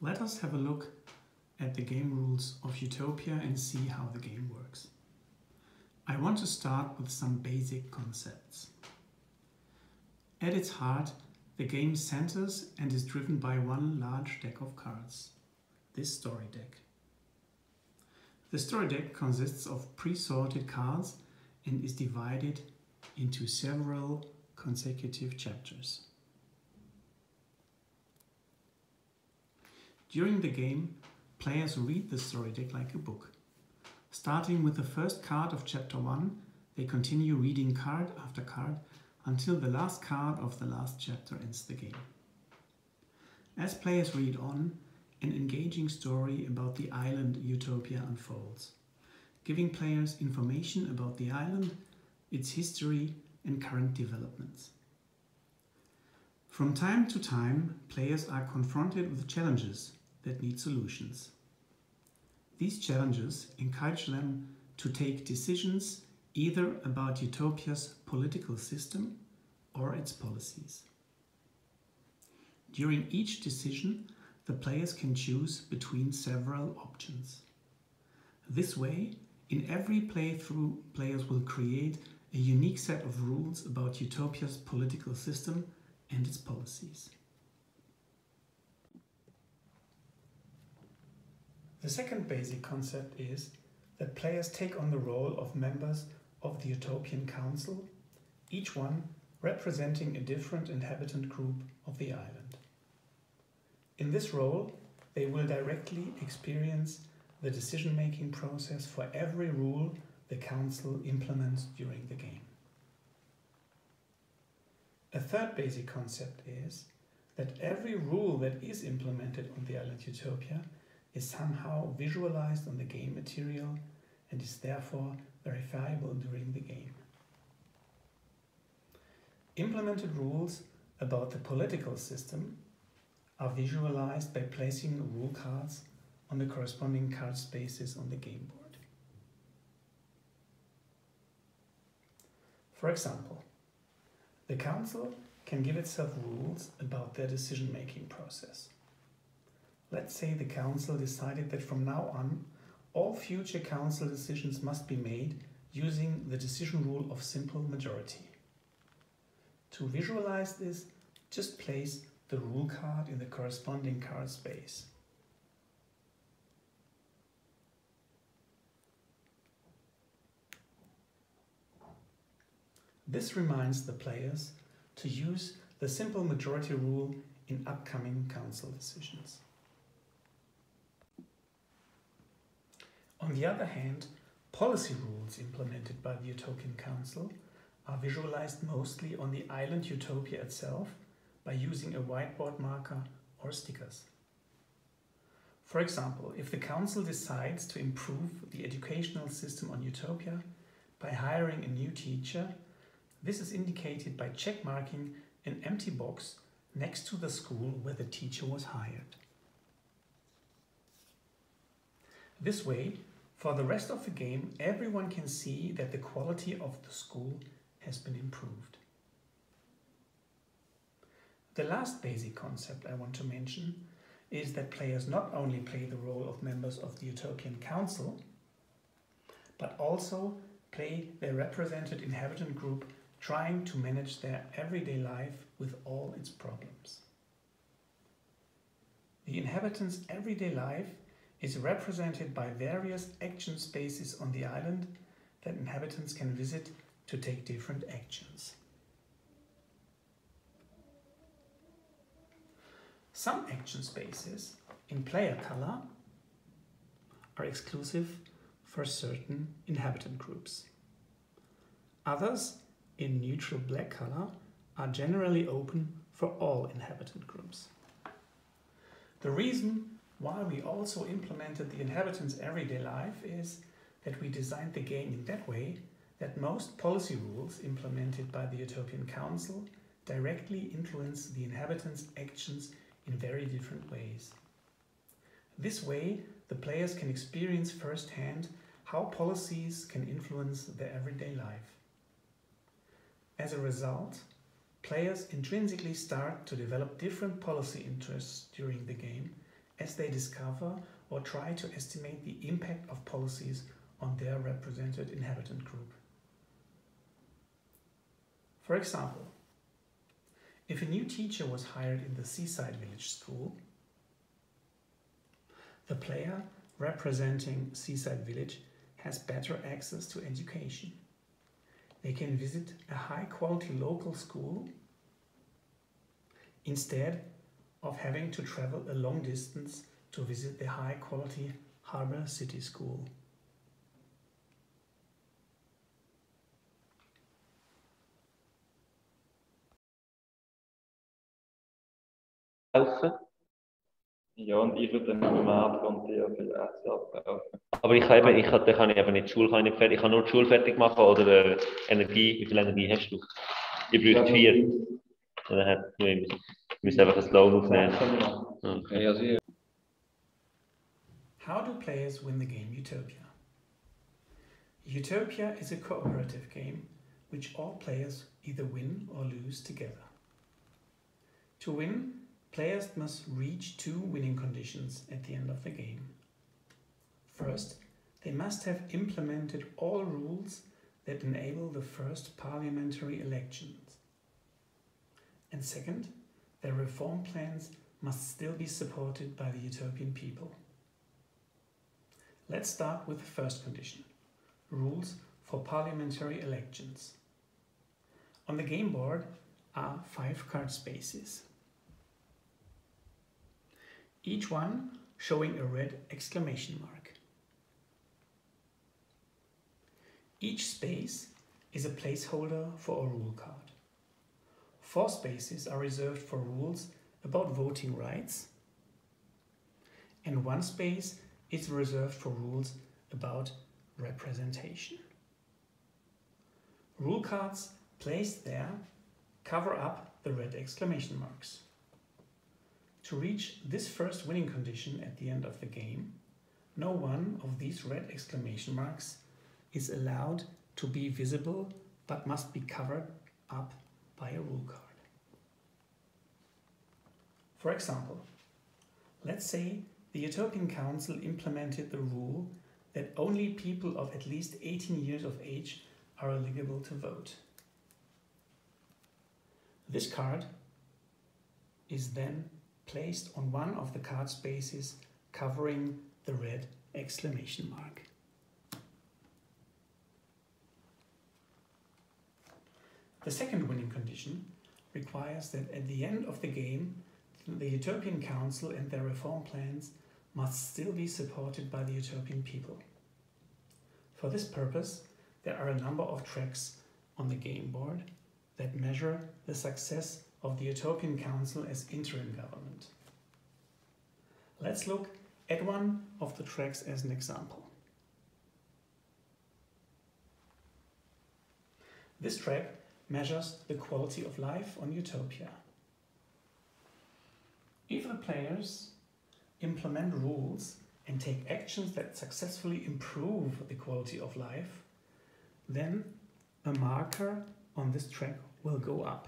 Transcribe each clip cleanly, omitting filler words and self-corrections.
Let us have a look at the game rules of Utopia and see how the game works. I want to start with some basic concepts. At its heart, the game centers and is driven by one large deck of cards, this story deck. The story deck consists of pre-sorted cards and is divided into several consecutive chapters. During the game, players read the story deck like a book. Starting with the first card of chapter 1, they continue reading card after card until the last card of the last chapter ends the game. As players read on, an engaging story about the island Utopia unfolds, giving players information about the island, its history and current developments. From time to time, players are confronted with challenges that need solutions. These challenges encourage them to take decisions either about Utopia's political system or its policies. During each decision, the players can choose between several options. This way, in every playthrough, players will create a unique set of rules about Utopia's political system and its policies. The second basic concept is that players take on the role of members of the Utopian Council, each one representing a different inhabitant group of the island. In this role, they will directly experience the decision-making process for every rule the Council implements during the game. A third basic concept is that every rule that is implemented on the island Utopia is somehow visualized on the game material and is therefore verifiable during the game. Implemented rules about the political system are visualized by placing rule cards on the corresponding card spaces on the game board. For example, the Council can give itself rules about their decision-making process. Let's say the Council decided that from now on, all future Council decisions must be made using the decision rule of simple majority. To visualize this, just place the rule card in the corresponding card space. This reminds the players to use the simple majority rule in upcoming Council decisions. On the other hand, policy rules implemented by the Utopian Council are visualized mostly on the island Utopia itself by using a whiteboard marker or stickers. For example, if the Council decides to improve the educational system on Utopia by hiring a new teacher, this is indicated by checkmarking an empty box next to the school where the teacher was hired. This way, for the rest of the game, everyone can see that the quality of the school has been improved. The last basic concept I want to mention is that players not only play the role of members of the Utopian Council, but also play their represented inhabitant group trying to manage their everyday life with all its problems. The inhabitants' everyday life is represented by various action spaces on the island that inhabitants can visit to take different actions. Some action spaces in player color are exclusive for certain inhabitant groups. Others in neutral black color are generally open for all inhabitant groups. The reason why we also implemented the inhabitants' everyday life is that we designed the game in that way that most policy rules implemented by the Utopian Council directly influence the inhabitants' actions in very different ways. This way, the players can experience firsthand how policies can influence their everyday life. As a result, players intrinsically start to develop different policy interests during the game as they discover or try to estimate the impact of policies on their represented inhabitant group. For example, if a new teacher was hired in the seaside village school, the player representing Seaside Village has better access to education. They can visit a high-quality local school instead of having to travel a long distance to visit the high-quality Harbour City School. Ja, und ich würde dann im März und die FLS ablaufen. Aber dann kann ich eben nicht die Schule nicht fertig. Ich kann nur die Schule fertig machen oder Energie. Wie viel Energie hast du? Ich brauche 4. Ich muss einfach ein Load aufnehmen. Okay, also How do players win the game Utopia? Utopia is a cooperative game which all players either win or lose together. To win, players must reach 2 winning conditions at the end of the game. First, they must have implemented all rules that enable the first parliamentary elections. And second, their reform plans must still be supported by the Utopian people. Let's start with the first condition, rules for parliamentary elections. On the game board are 5 card spaces, each one showing a red exclamation mark. Each space is a placeholder for a rule card. 4 spaces are reserved for rules about voting rights, and 1 space is reserved for rules about representation. Rule cards placed there cover up the red exclamation marks. To reach this first winning condition at the end of the game, no one of these red exclamation marks is allowed to be visible but must be covered up by a rule card. For example, let's say the Utopian Council implemented the rule that only people of at least 18 years of age are eligible to vote. This card is then placed on one of the card spaces covering the red exclamation mark. The second winning condition requires that at the end of the game, the Utopian Council and their reform plans must still be supported by the Utopian people. For this purpose, there are a number of tracks on the game board that measure the success of the Utopian Council as interim government. Let's look at one of the tracks as an example. This track measures the quality of life on Utopia. If the players implement rules and take actions that successfully improve the quality of life, then a marker on this track will go up.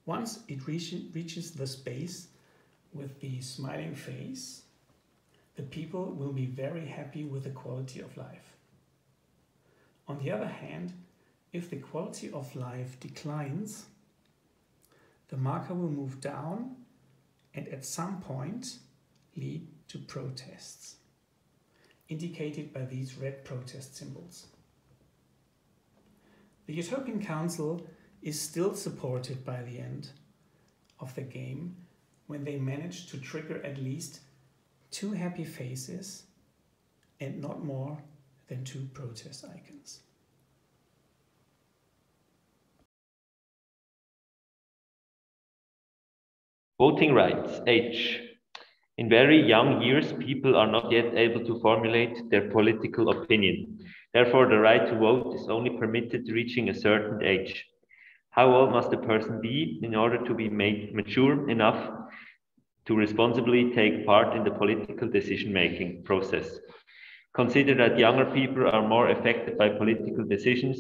Once it reaches the space with the smiling face, the people will be very happy with the quality of life. On the other hand, if the quality of life declines, the marker will move down and at some point lead to protests, indicated by these red protest symbols. The Utopian Council is still supported by the end of the game when they manage to trigger at least 2 happy faces and not more than 2 protest icons. Voting rights, age. In very young years, people are not yet able to formulate their political opinion. Therefore, the right to vote is only permitted reaching a certain age. How old must a person be in order to be made mature enough to responsibly take part in the political decision-making process? Consider that younger people are more affected by political decisions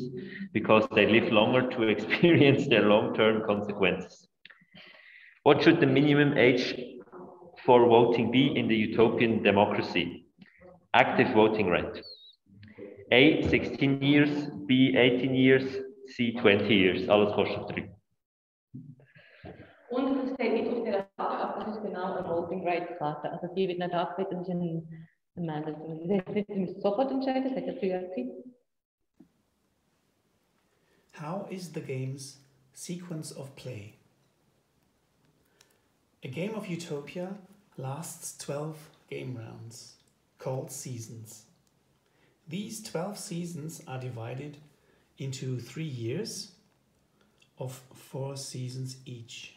because they live longer to experience their long-term consequences. What should the minimum age for voting B in the utopian democracy? Active voting right. A 16 years, B 18 years, C 20 years. Alles kostet 3. Und es steht nicht auf der Karte, aber das ist genau eine Voting Rights Karte. Also die wird nicht abgegeben, das ist ein Amendment. Wir müssen sofort entscheiden, das hat ja 3 Jahre Zeit. How is the game's sequence of play? A game of Utopia lasts 12 game rounds, called seasons. These 12 seasons are divided into 3 years of 4 seasons each.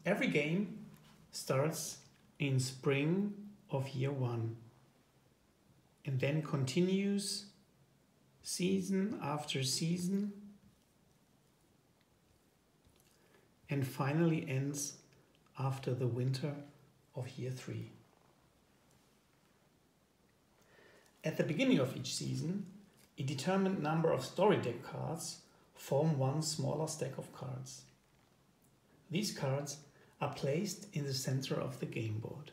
Every game starts in spring of year 1 and then continues season after season and finally ends after the winter of year 3. At the beginning of each season, a determined number of story deck cards form one smaller stack of cards. These cards are placed in the center of the game board.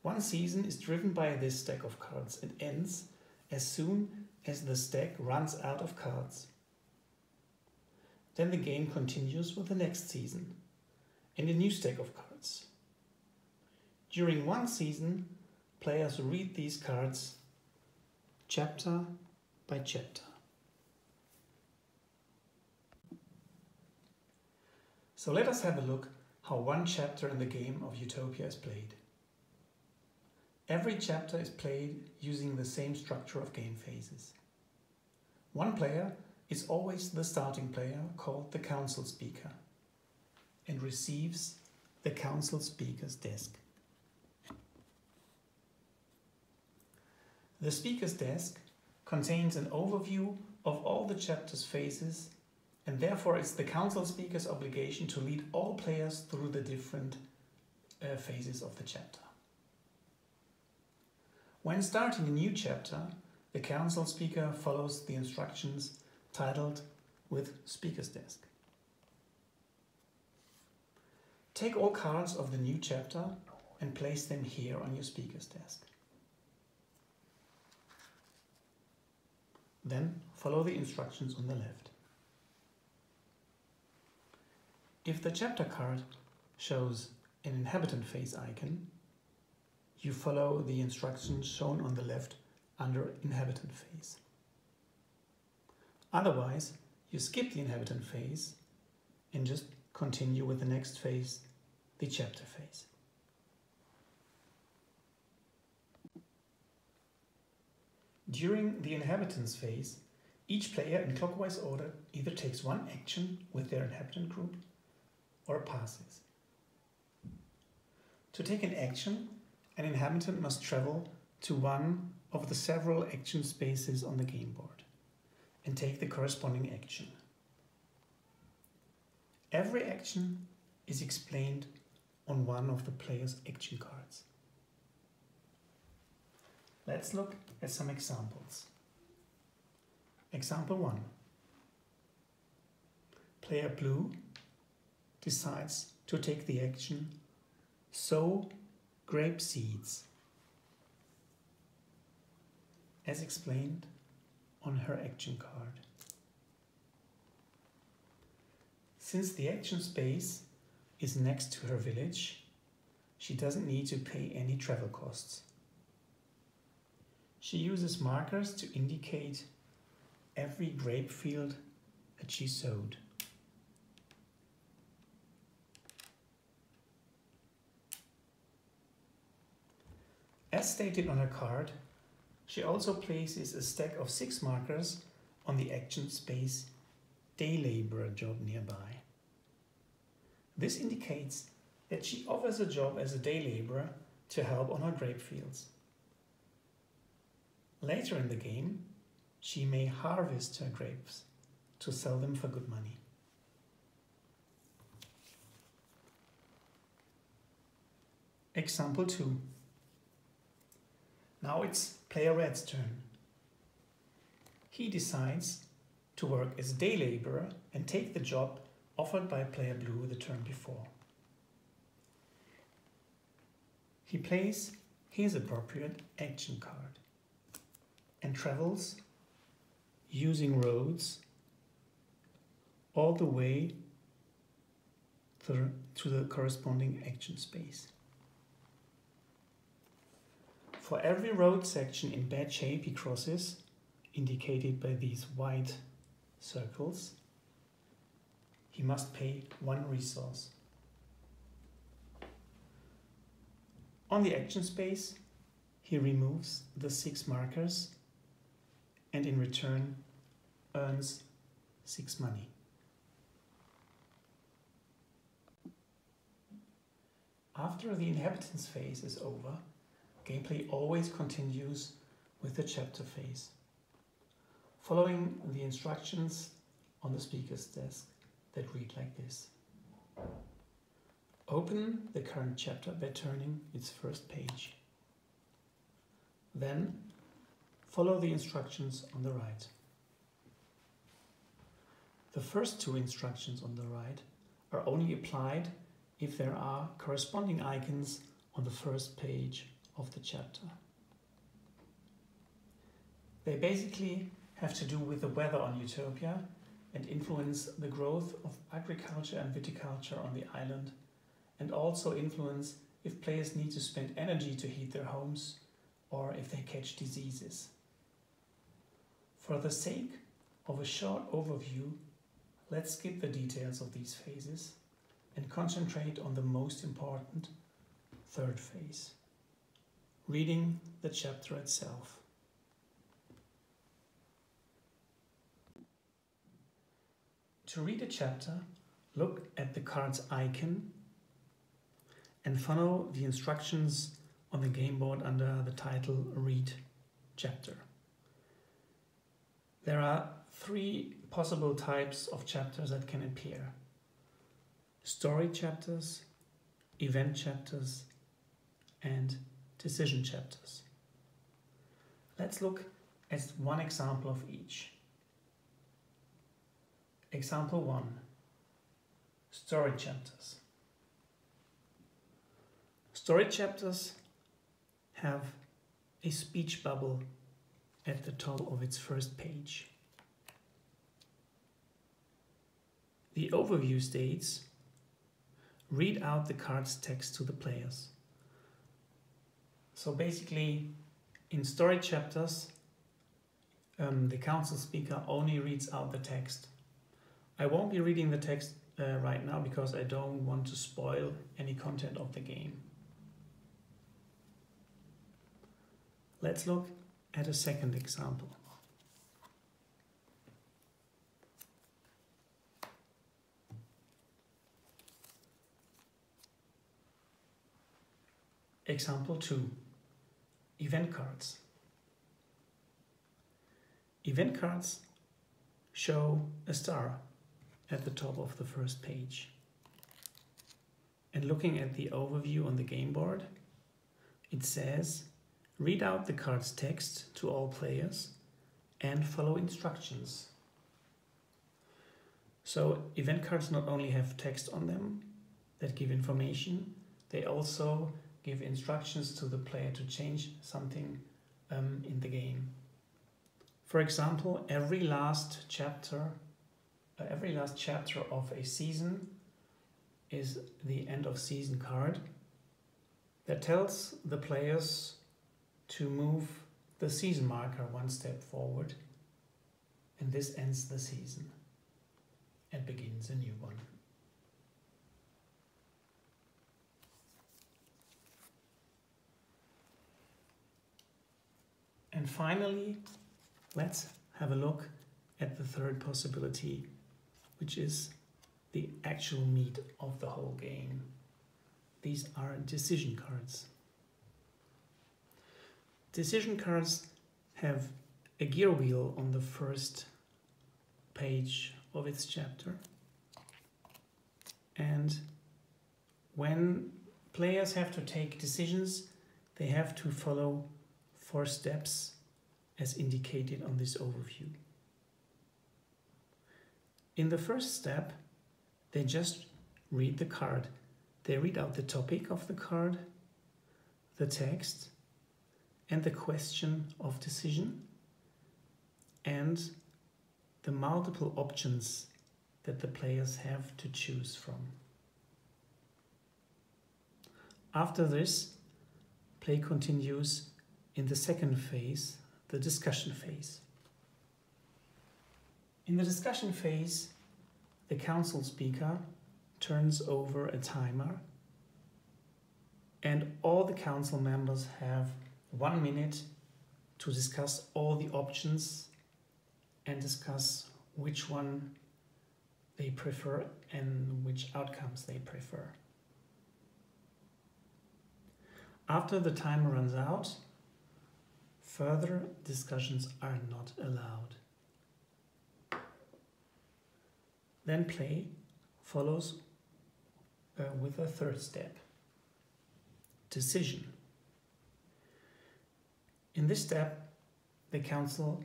One season is driven by this stack of cards and ends as soon as the stack runs out of cards. Then the game continues with the next season and a new stack of cards. During one season, players read these cards chapter by chapter. So let us have a look how one chapter in the game of Utopia is played. Every chapter is played using the same structure of game phases. One player is always the starting player, called the council speaker, and receives the council speaker's desk. The speaker's desk contains an overview of all the chapter's phases, and therefore it's the council speaker's obligation to lead all players through the different phases of the chapter. When starting a new chapter, the council speaker follows the instructions titled with Speaker's Desk. Take all cards of the new chapter and place them here on your speaker's desk. Then follow the instructions on the left. If the chapter card shows an inhabitant phase icon, you follow the instructions shown on the left under inhabitant phase. Otherwise, you skip the inhabitant phase and just continue with the next phase, the chapter phase. During the inhabitants phase, each player in clockwise order either takes one action with their inhabitant group or passes. To take an action, an inhabitant must travel to one of the several action spaces on the game board and take the corresponding action. Every action is explained on one of the player's action cards. Let's look at some examples. Example 1. Player blue decides to take the action sow grape seeds, as explained on her action card. Since the action space is next to her village, she doesn't need to pay any travel costs. She uses markers to indicate every grape field that she sowed. As stated on her card, she also places a stack of 6 markers on the action space day laborer job nearby. This indicates that she offers a job as a day laborer to help on her grape fields. Later in the game, she may harvest her grapes to sell them for good money. Example 2. Now it's player red's turn. He decides to work as a day laborer and take the job offered by player blue the turn before. He plays his appropriate action card and travels using roads all the way to the corresponding action space. For every road section in bad shape he crosses, indicated by these white circles, he must pay 1 resource. On the action space, he removes the 6 markers and in return earns 6 money. After the inhabitants phase is over, gameplay always continues with the chapter phase, following the instructions on the speaker's desk that read like this. Open the current chapter by turning its first page. Then follow the instructions on the right. The first 2 instructions on the right are only applied if there are corresponding icons on the first page of the chapter. They basically have to do with the weather on Utopia and influence the growth of agriculture and viticulture on the island, and also influence if players need to spend energy to heat their homes or if they catch diseases. For the sake of a short overview, let's skip the details of these phases and concentrate on the most important 3rd phase, reading the chapter itself. To read a chapter, look at the card's icon and follow the instructions on the game board under the title Read Chapter. There are 3 possible types of chapters that can appear: story chapters, event chapters, and decision chapters. Let's look at one example of each. Example 1. Story chapters. Story chapters have a speech bubble at the top of its first page. The overview states, read out the card's text to the players. So basically, in story chapters, the council speaker only reads out the text. I won't be reading the text right now because I don't want to spoil any content of the game. Let's look at a second example. Example 2. Event cards. Event cards show a star at the top of the first page. And looking at the overview on the game board, it says, read out the card's text to all players and follow instructions. So event cards not only have text on them that give information, they also give instructions to the player to change something in the game. For example, every last chapter of a season is the end of season card that tells the players to move the season marker 1 step forward, and this ends the season and begins a new one. And finally, let's have a look at the 3rd possibility, which is the actual meat of the whole game. These are decision cards. Decision cards have a gear wheel on the first page of its chapter. And when players have to take decisions, they have to follow 4 steps as indicated on this overview. In the first step, they just read the card. They read out the topic of the card, the text, and the question of decision, and the multiple options that the players have to choose from. After this, play continues in the second phase, the discussion phase. In the discussion phase, the council speaker turns over a timer, and all the council members have 1 minute to discuss all the options and discuss which one they prefer and which outcomes they prefer. After the timer runs out, further discussions are not allowed. Then play follows with a third step, decision. In this step, the council,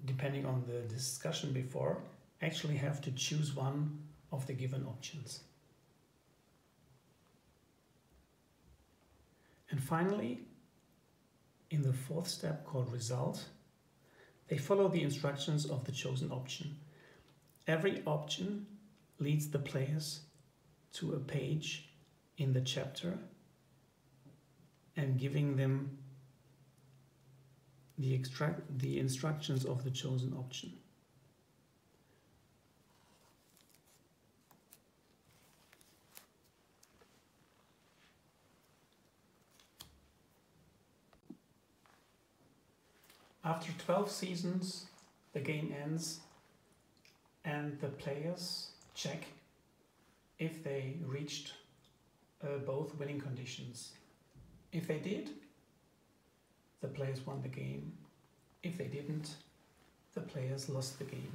depending on the discussion before, actually have to choose one of the given options. And finally, in the fourth step called result, they follow the instructions of the chosen option. Every option leads the players to a page in the chapter and giving them the instructions of the chosen option. After 12 seasons, the game ends and the players check if they reached both winning conditions. If they did, the players won the game. If they didn't, the players lost the game.